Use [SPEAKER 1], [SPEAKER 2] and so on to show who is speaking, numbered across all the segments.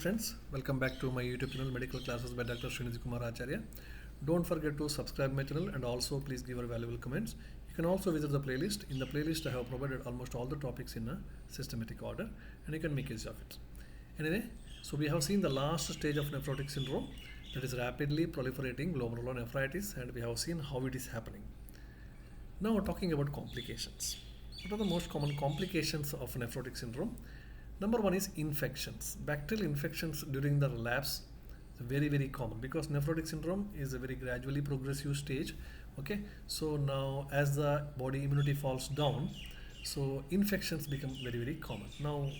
[SPEAKER 1] friends, welcome back to my YouTube channel Medical Classes by Dr. Srinidhi Kumar Acharya. Don't forget to subscribe my channel and also please give your valuable comments. You can also visit the playlist. In the playlist I have provided almost all the topics in a systematic order and you can make use of it. Anyway, so we have seen the last stage of nephrotic syndrome, that is rapidly proliferating glomerulonephritis, and we have seen how it is happening. Now talking about complications. What are the most common complications of nephrotic syndrome? Number one is infections. Bacterial infections during the relapse is very common because nephrotic syndrome is a very gradually progressive stage. Okay, so now as the body immunity falls down, so infections become very common. Now,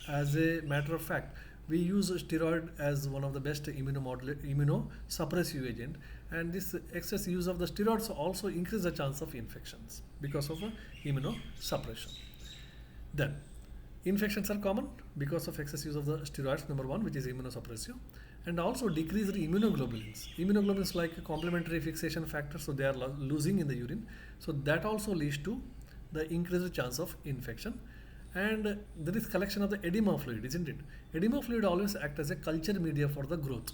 [SPEAKER 1] as a matter of fact, we use steroid as one of the best immunosuppressive agent, and this excess use of the steroids also increase the chance of infections because of immunosuppression. Then infections are common because of excess use of the steroids, number one, which is immunosuppressive, and also decreased immunoglobulins. Immunoglobulins like a complementary fixation factor, so they are losing in the urine. So that also leads to the increased chance of infection. And there is collection of the edema fluid, isn't it? Edema fluid always act as a culture media for the growth.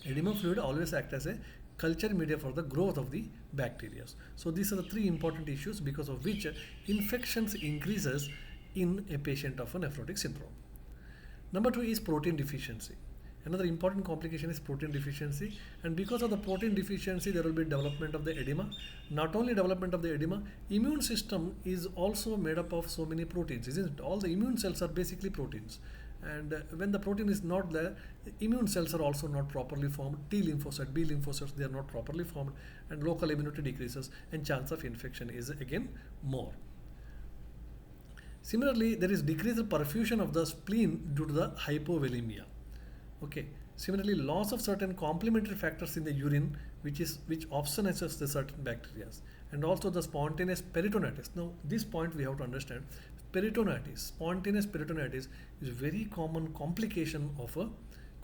[SPEAKER 1] Edema fluid always act as a culture media for the growth of the bacteria. So these are the three important issues because of which infections increases in a patient of a nephrotic syndrome. Number two is protein deficiency. Another important complication is protein deficiency, and because of the protein deficiency there will be development of the edema. Not only development of the edema, immune system is also made up of so many proteins, isn't it? All the immune cells are basically proteins, and when the protein is not there, immune cells are also not properly formed. T lymphocyte, B lymphocytes, they are not properly formed, and local immunity decreases and chance of infection is again more. Similarly, there is decreased perfusion of the spleen due to the hypovolemia. Okay. Similarly, loss of certain complementary factors in the urine, which opsonizes the certain bacteria, and also the spontaneous peritonitis. Now, this point we have to understand. Peritonitis, spontaneous peritonitis, is a very common complication of a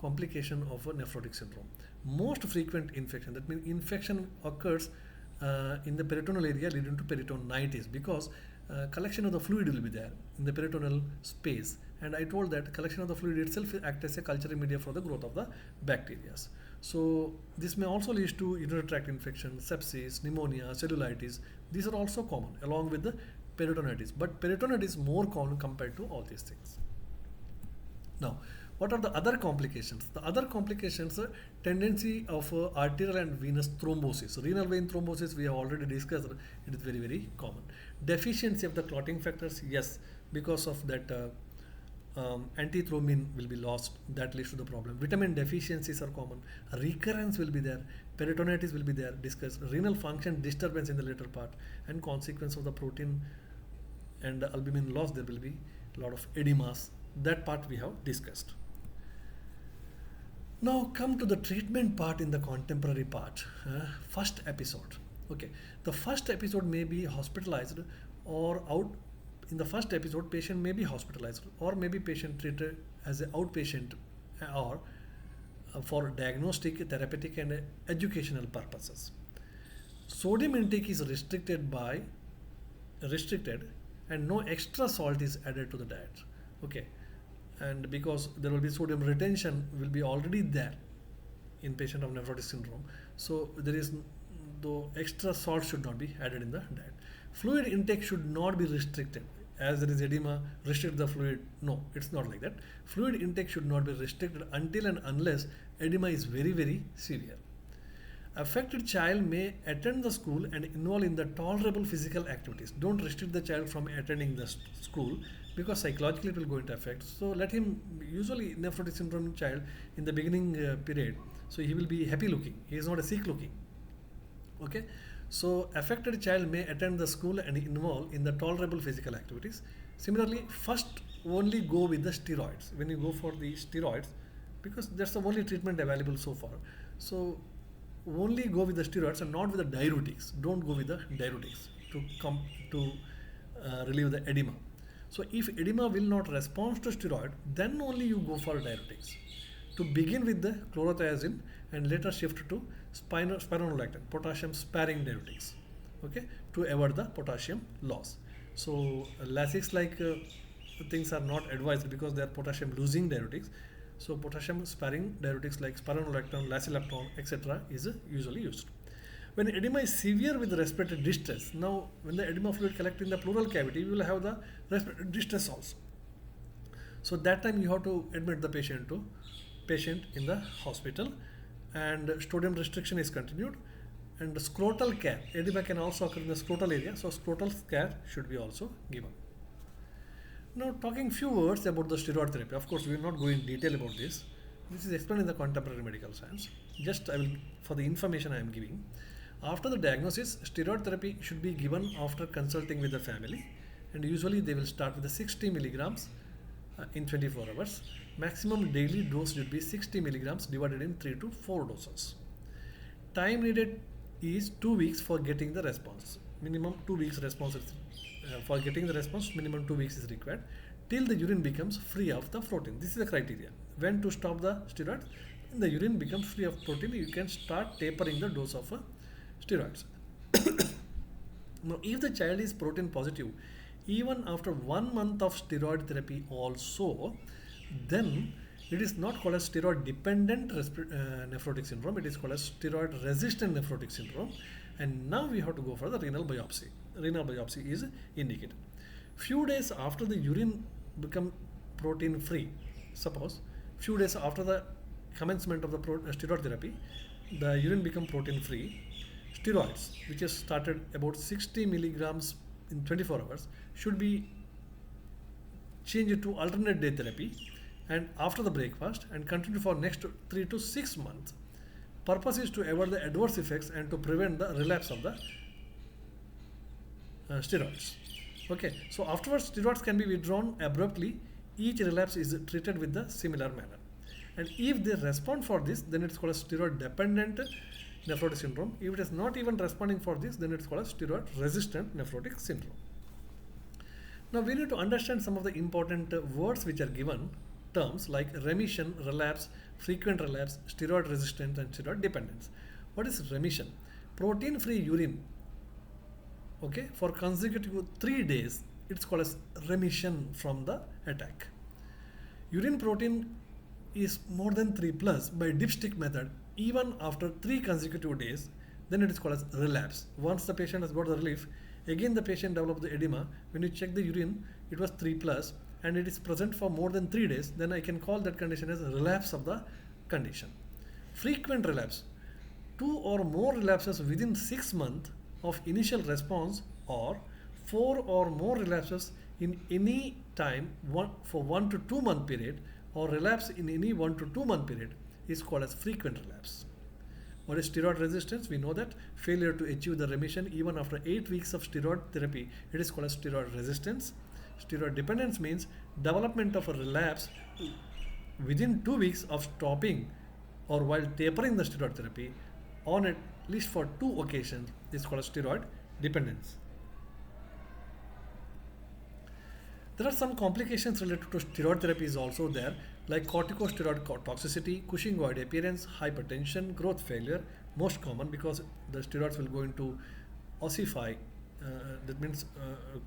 [SPEAKER 1] nephrotic syndrome. Most frequent infection, that means infection occurs in the peritoneal area leading to peritonitis because collection of the fluid will be there in the peritoneal space, and I told that collection of the fluid itself acts as a culture media for the growth of the bacteria. So this may also lead to urinary tract infection, sepsis, pneumonia, cellulitis. These are also common along with the peritonitis, but peritonitis is more common compared to all these things. Now, what are the other complications? The other complications are tendency of arterial and venous thrombosis. Renal vein thrombosis we have already discussed. It is very common. Deficiency of the clotting factors, yes, because of that antithrombin will be lost. That leads to the problem. Vitamin deficiencies are common. Recurrence will be there. Peritonitis will be there. Discussed. Renal function disturbance in the later part, and consequence of the protein and albumin loss. There will be a lot of edemas. That part we have discussed. Now come to the treatment part in the contemporary part. First episode. Okay, the first episode may be hospitalized or out. In the first episode, patient may be hospitalized or maybe patient treated as an outpatient or for diagnostic, therapeutic, and educational purposes. Sodium intake is restricted, and no extra salt is added to the diet. Okay, and because there will be sodium retention will be already there in patient of nephrotic syndrome, so there is though extra salt should not be added in the diet. Fluid intake should not be restricted. As there is edema, restrict the fluid. No, it's not like that. Fluid intake should not be restricted until and unless edema is very severe. Affected child may attend the school and involve in the tolerable physical activities. Don't restrict the child from attending the school because psychologically it will go into effect. So let him, usually nephrotic syndrome child in the beginning period, so he will be happy looking. He is not a sick looking. Okay, so affected child may attend the school and involve in the tolerable physical activities. Similarly, first only go with the steroids. When you go for the steroids, because that's the only treatment available so far. So only go with the steroids and not with the diuretics. Don't go with the diuretics to relieve the edema. So if edema will not respond to steroid, then only you go for diuretics. To begin with the chlorothiazide and later shift to spironolactone, potassium sparing diuretics, okay, to avoid the potassium loss. So Lasix like things are not advised because they are potassium losing diuretics. So potassium sparing diuretics like spironolactone, lacileptone, etc. is usually used. When edema is severe with respiratory distress, now when the edema fluid collects in the pleural cavity, you will have the respiratory distress also. So that time you have to admit the patient in the hospital, and sodium restriction is continued, and the scrotal care, edema can also occur in the scrotal area, so scrotal care should be also given. Now talking few words about the steroid therapy. Of course we will not go in detail about this. This is explained in the contemporary medical science. Just I will, for the information I am giving. After the diagnosis, steroid therapy should be given after consulting with the family, and usually they will start with the 60 milligrams in 24 hours. Maximum daily dose should be 60 milligrams divided in 3 to 4 doses. Time needed is 2 weeks for getting the response. Minimum 2 weeks response is, for getting the response, minimum 2 weeks is required till the urine becomes free of the protein. This is the criteria. When to stop the steroids? When the urine becomes free of protein, you can start tapering the dose of steroids. Now, if the child is protein positive, even after 1 month of steroid therapy also, then it is not called as steroid dependent nephrotic syndrome, it is called as steroid resistant nephrotic syndrome. And now we have to go for the renal biopsy. Renal biopsy is indicated. Few days after the urine become protein free, suppose few days after the commencement of the steroid therapy, the urine become protein free, steroids which is started about 60 milligrams in 24 hours should be changed to alternate day therapy, and after the breakfast, and continue for next 3 to 6 months. Purpose is to avoid the adverse effects and to prevent the relapse of the steroids. Okay, so afterwards steroids can be withdrawn abruptly. Each relapse is treated with the similar manner, and if they respond for this, then it's called a steroid dependent nephrotic syndrome. If it is not even responding for this, then it's called a steroid resistant nephrotic syndrome. Now we need to understand some of the important words which are given, terms like remission, relapse, frequent relapse, steroid resistance, and steroid dependence. What is remission? Protein free urine, okay, for consecutive 3 days, it's called as remission from the attack. Urine protein is more than 3 plus by dipstick method even after 3 consecutive days, then it is called as relapse. Once the patient has got the relief, again the patient develops the edema. When you check the urine, it was 3 plus and it is present for more than 3 days, then I can call that condition as relapse of the condition. Frequent relapse, 2 or more relapses within 6 months of initial response, or 4 or more relapses in any time for 1 to 2 month period, or relapse in any 1 to 2 month period is called as frequent relapse. What is steroid resistance? We know that failure to achieve the remission even after 8 weeks of steroid therapy, it is called as steroid resistance. Steroid dependence means development of a relapse within 2 weeks of stopping or while tapering the steroid therapy on at least for 2 occasions is called as steroid dependence. There are some complications related to steroid therapy is also there, like corticosteroid toxicity, Cushingoid appearance, hypertension, growth failure, most common because the steroids will go into ossify, that means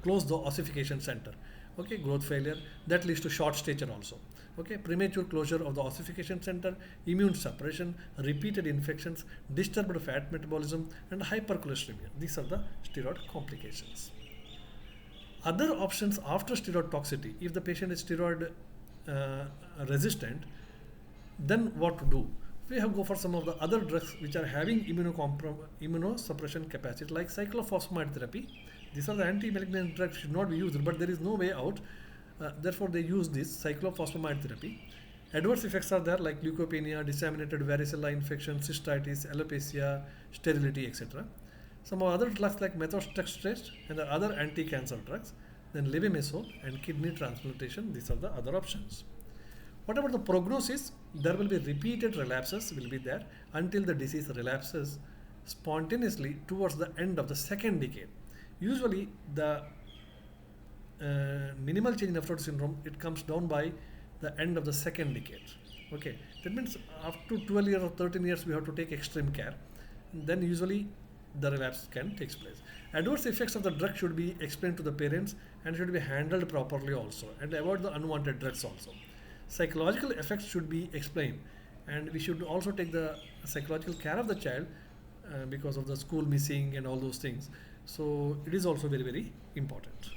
[SPEAKER 1] close the ossification center. Okay, growth failure, that leads to short stature also. Okay, premature closure of the ossification center, immune suppression, repeated infections, disturbed fat metabolism, and hypercholesteremia. These are the steroid complications. Other options after steroid toxicity, if the patient is steroid resistant, then what to do? We have to go for some of the other drugs which are having immunosuppression capacity, like cyclophosphamide therapy. These are the anti-malignant drugs, should not be used, but there is no way out. Therefore, they use this cyclophosphamide therapy. Adverse effects are there like leukopenia, disseminated varicella infection, cystitis, alopecia, sterility, etc. Some other drugs like methotrexate and the other anti-cancer drugs, then levimazole and kidney transplantation. These are the other options. What about the prognosis? There will be repeated relapses will be there until the disease relapses spontaneously towards the end of the second decade. Usually the minimal change in nephrotic syndrome, it comes down by the end of the second decade. Okay, that means after 12 years or 13 years we have to take extreme care. Then usually the relapse can take place. Adverse effects of the drug should be explained to the parents and should be handled properly also, and avoid the unwanted drugs also. Psychological effects should be explained, and we should also take the psychological care of the child because of the school missing and all those things. So it is also very, very important.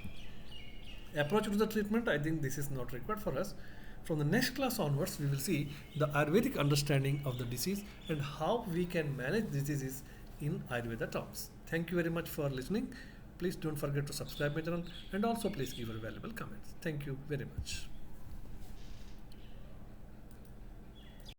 [SPEAKER 1] Approach to the treatment, I think this is not required for us. From the next class onwards, we will see the Ayurvedic understanding of the disease and how we can manage diseases in Ayurveda terms. Thank you very much for listening. Please don't forget to subscribe my channel and also please give your valuable comments. Thank you very much.